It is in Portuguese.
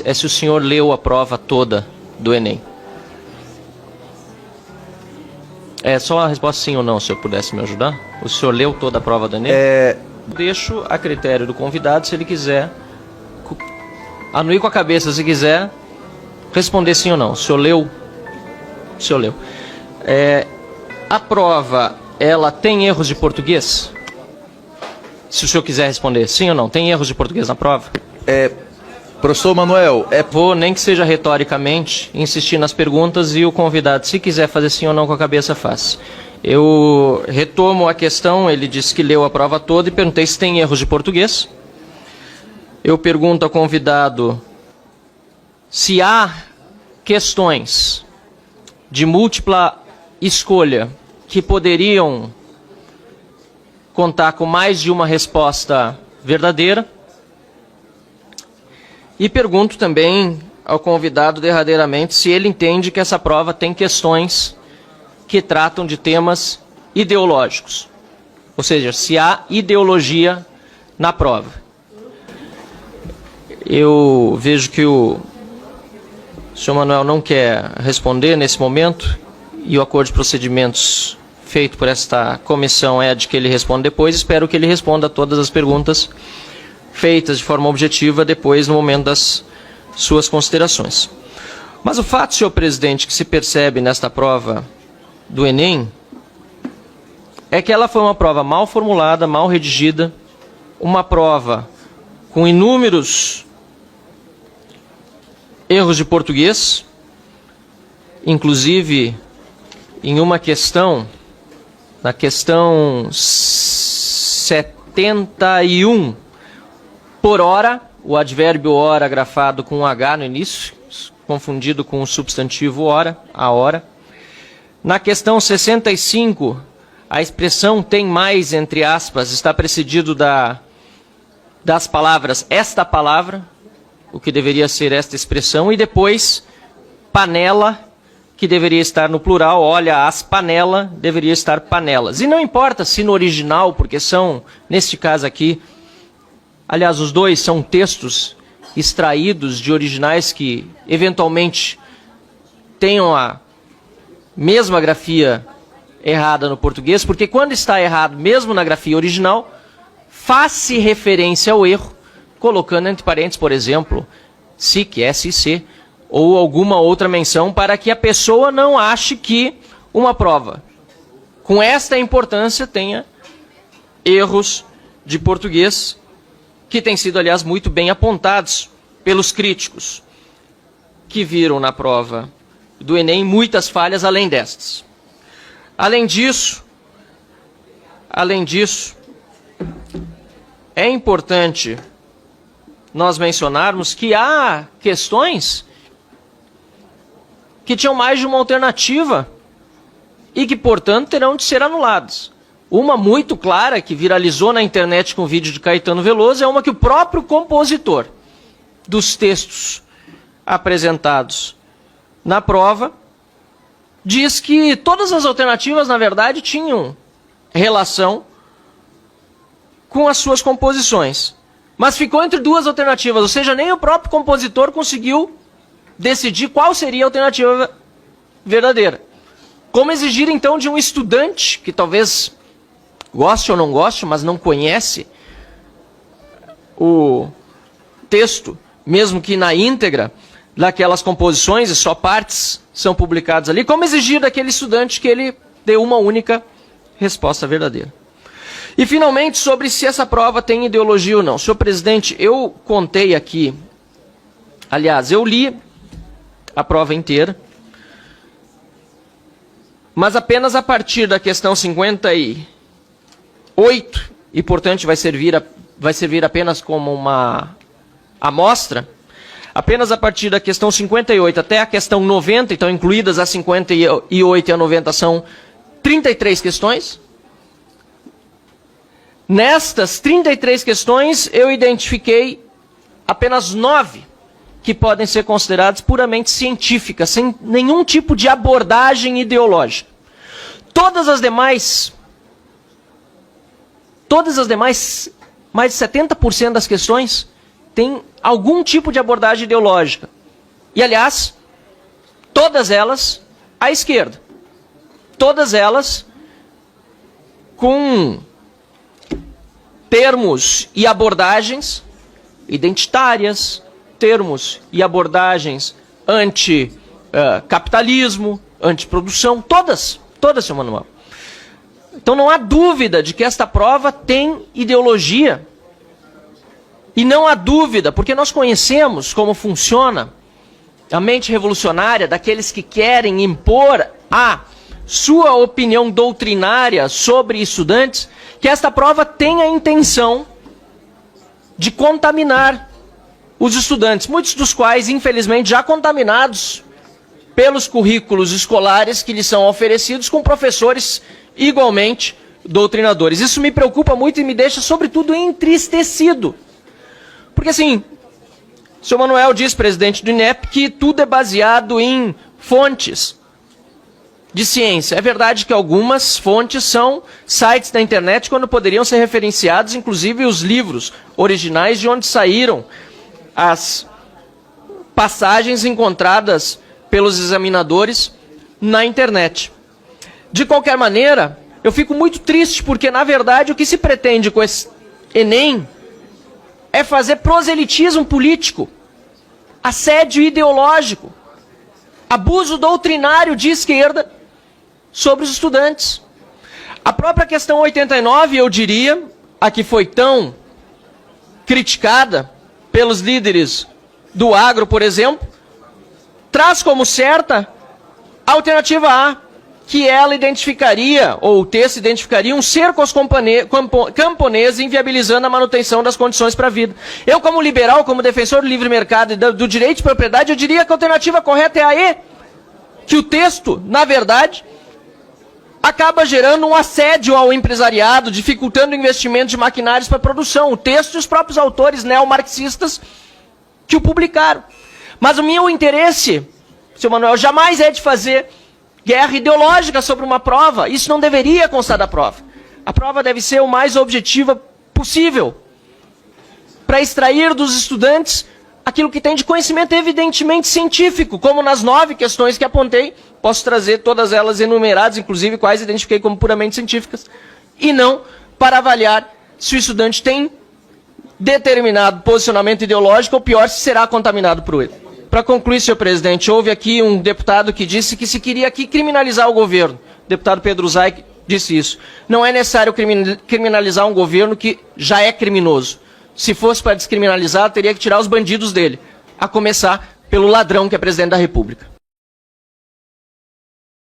é se o senhor leu a prova toda do Enem. É só a resposta sim ou não, se eu pudesse me ajudar. O senhor leu toda a prova do Enem? Deixo a critério do convidado, se ele quiser, anuir com a cabeça, se quiser, responder sim ou não. O senhor leu? O senhor leu. A prova, ela tem erros de português? Se o senhor quiser responder sim ou não, tem erros de português na prova? Professor Manuel, Vou, nem que seja retoricamente, insistir nas perguntas e o convidado, se quiser fazer sim ou não com a cabeça, faz. Eu retomo a questão, ele disse que leu a prova toda e perguntei se tem erros de português. Eu pergunto ao convidado se há questões de múltipla escolha que poderiam contar com mais de uma resposta verdadeira. E pergunto também ao convidado derradeiramente se ele entende que essa prova tem questões que tratam de temas ideológicos. Ou seja, se há ideologia na prova. Eu vejo que o senhor Manuel não quer responder nesse momento e o acordo de procedimentos feito por esta comissão é de que ele responda depois. Espero que ele responda a todas as perguntas feitas de forma objetiva depois no momento das suas considerações. Mas o fato, senhor presidente, que se percebe nesta prova do Enem é que ela foi uma prova mal formulada, mal redigida, uma prova com inúmeros erros de português, inclusive em uma questão, na questão 71, por hora, o advérbio hora grafado com um H no início, confundido com o substantivo hora, a hora. Na questão 65, a expressão tem mais, entre aspas, está precedido das palavras esta palavra, o que deveria ser esta expressão, e depois panela, que deveria estar no plural, olha, as panela, deveria estar panelas. E não importa se no original, porque são, neste caso aqui, aliás, os dois são textos extraídos de originais que, eventualmente, tenham a mesma grafia errada no português, porque quando está errado, mesmo na grafia original, faz-se referência ao erro, colocando entre parênteses, por exemplo, SIC, SIC, ou alguma outra menção, para que a pessoa não ache que uma prova com esta importância tenha erros de português, que têm sido, aliás, muito bem apontados pelos críticos, que viram na prova do Enem muitas falhas além destas. Além disso, é importante nós mencionarmos que há questões que tinham mais de uma alternativa e que, portanto, terão de ser anuladas. Uma muito clara, que viralizou na internet com o vídeo de Caetano Veloso, é uma que o próprio compositor dos textos apresentados na prova diz que todas as alternativas, na verdade, tinham relação com as suas composições. Mas ficou entre duas alternativas, ou seja, nem o próprio compositor conseguiu decidir qual seria a alternativa verdadeira. Como exigir, então, de um estudante, que talvez goste ou não goste, mas não conhece o texto, mesmo que na íntegra, daquelas composições, e só partes são publicadas ali, como exigir daquele estudante que ele dê uma única resposta verdadeira. E, finalmente, sobre se essa prova tem ideologia ou não. Senhor presidente, eu contei aqui, aliás, eu li a prova inteira, mas apenas a partir da questão 58, e, portanto, vai servir apenas como uma amostra, apenas a partir da questão 58 até a questão 90, então incluídas as 58 e a 90 são 33 questões. Nestas 33 questões, eu identifiquei apenas 9 que podem ser consideradas puramente científicas, sem nenhum tipo de abordagem ideológica. Todas as demais, mais de 70% das questões, têm algum tipo de abordagem ideológica. E, aliás, todas elas à esquerda. Todas elas com termos e abordagens identitárias, termos e abordagens anti-capitalismo, antiprodução, todas, senhor Manuel. Então não há dúvida de que esta prova tem ideologia. E não há dúvida, porque nós conhecemos como funciona a mente revolucionária daqueles que querem impor a sua opinião doutrinária sobre estudantes, que esta prova tem a intenção de contaminar os estudantes, muitos dos quais, infelizmente, já contaminados pelos currículos escolares que lhes são oferecidos com professores igualmente doutrinadores. Isso me preocupa muito e me deixa, sobretudo, entristecido. Porque, assim, o senhor Manuel diz, presidente do INEP, que tudo é baseado em fontes de ciência. É verdade que algumas fontes são sites da internet, quando poderiam ser referenciados, inclusive, os livros originais de onde saíram as passagens encontradas pelos examinadores na internet. De qualquer maneira, eu fico muito triste, porque, na verdade, o que se pretende com esse Enem é fazer proselitismo político, assédio ideológico, abuso doutrinário de esquerda sobre os estudantes. A própria questão 89, eu diria, a que foi tão criticada pelos líderes do agro, por exemplo, traz como certa a alternativa A, que ela identificaria, ou o texto identificaria, um cerco aos camponeses, inviabilizando a manutenção das condições para a vida. Eu, como liberal, como defensor do livre mercado e do direito de propriedade, eu diria que a alternativa correta é a E, que o texto, na verdade, acaba gerando um assédio ao empresariado, dificultando o investimento de maquinários para a produção. O texto e os próprios autores neomarxistas que o publicaram. Mas o meu interesse, senhor Manuel, jamais é de fazer guerra ideológica sobre uma prova. Isso não deveria constar da prova. A prova deve ser o mais objetiva possível, para extrair dos estudantes aquilo que tem de conhecimento evidentemente científico, como nas 9 questões que apontei. Posso trazer todas elas enumeradas, inclusive quais identifiquei como puramente científicas, e não para avaliar se o estudante tem determinado posicionamento ideológico, ou pior, se será contaminado por ele. Para concluir, senhor presidente, houve aqui um deputado que disse que se queria aqui criminalizar o governo. O deputado Pedro Zay disse isso. Não é necessário criminalizar um governo que já é criminoso. Se fosse para descriminalizar, teria que tirar os bandidos dele, a começar pelo ladrão que é presidente da República.